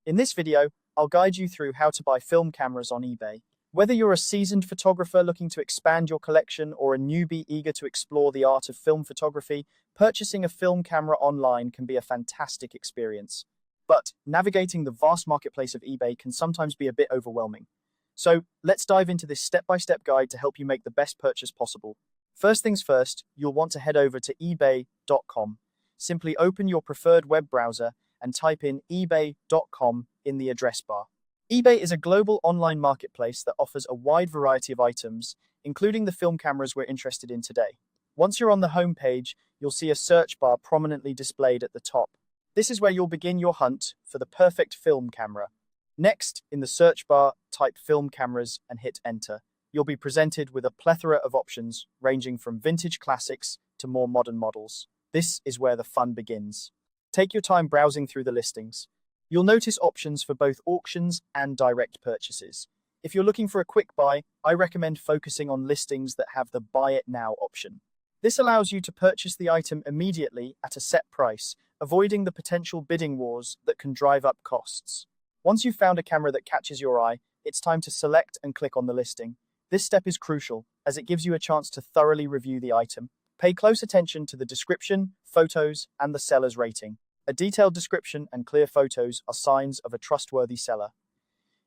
In this video, I'll guide you through how to buy film cameras on eBay. Whether you're a seasoned photographer looking to expand your collection or a newbie eager to explore the art of film photography, purchasing a film camera online can be a fantastic experience. But navigating the vast marketplace of eBay can sometimes be a bit overwhelming. So let's dive into this step-by-step guide to help you make the best purchase possible. First things first, you'll want to head over to ebay.com. Simply open your preferred web browser and type in ebay.com in the address bar. eBay is a global online marketplace that offers a wide variety of items, including the film cameras we're interested in today. Once you're on the home page, you'll see a search bar prominently displayed at the top. This is where you'll begin your hunt for the perfect film camera. Next, in the search bar, type film cameras and hit enter. You'll be presented with a plethora of options, ranging from vintage classics to more modern models. This is where the fun begins. Take your time browsing through the listings. You'll notice options for both auctions and direct purchases. If you're looking for a quick buy, I recommend focusing on listings that have the Buy It Now option. This allows you to purchase the item immediately at a set price, avoiding the potential bidding wars that can drive up costs. Once you've found a camera that catches your eye, it's time to select and click on the listing. This step is crucial, as it gives you a chance to thoroughly review the item. Pay close attention to the description, photos, and the seller's rating. A detailed description and clear photos are signs of a trustworthy seller.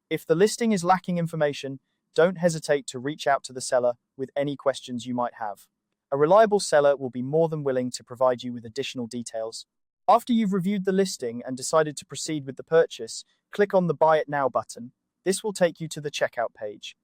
If the listing is lacking information, don't hesitate to reach out to the seller with any questions you might have. A reliable seller will be more than willing to provide you with additional details. After you've reviewed the listing and decided to proceed with the purchase, click on the Buy It Now button. This will take you to the checkout page.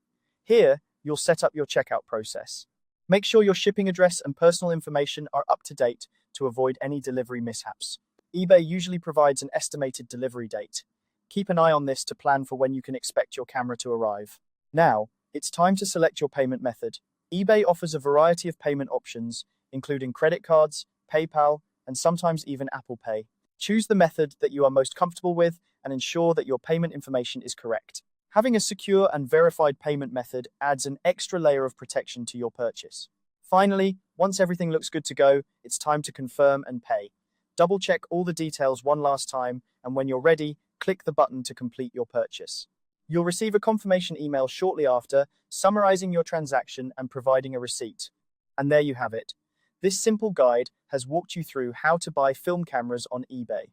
Here, you'll set up your checkout process. Make sure your shipping address and personal information are up to date to avoid any delivery mishaps. eBay usually provides an estimated delivery date. Keep an eye on this to plan for when you can expect your camera to arrive. Now, it's time to select your payment method. eBay offers a variety of payment options, including credit cards, PayPal, and sometimes even Apple Pay. Choose the method that you are most comfortable with and ensure that your payment information is correct. Having a secure and verified payment method adds an extra layer of protection to your purchase. Finally, once everything looks good to go, it's time to confirm and pay. Double-check all the details one last time, and when you're ready, click the button to complete your purchase. You'll receive a confirmation email shortly after, summarizing your transaction and providing a receipt. And there you have it. This simple guide has walked you through how to buy film cameras on eBay.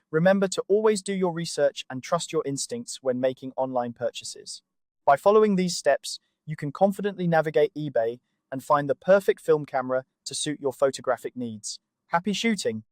Remember to always do your research and trust your instincts when making online purchases. By following these steps, you can confidently navigate eBay and find the perfect film camera to suit your photographic needs. Happy shooting!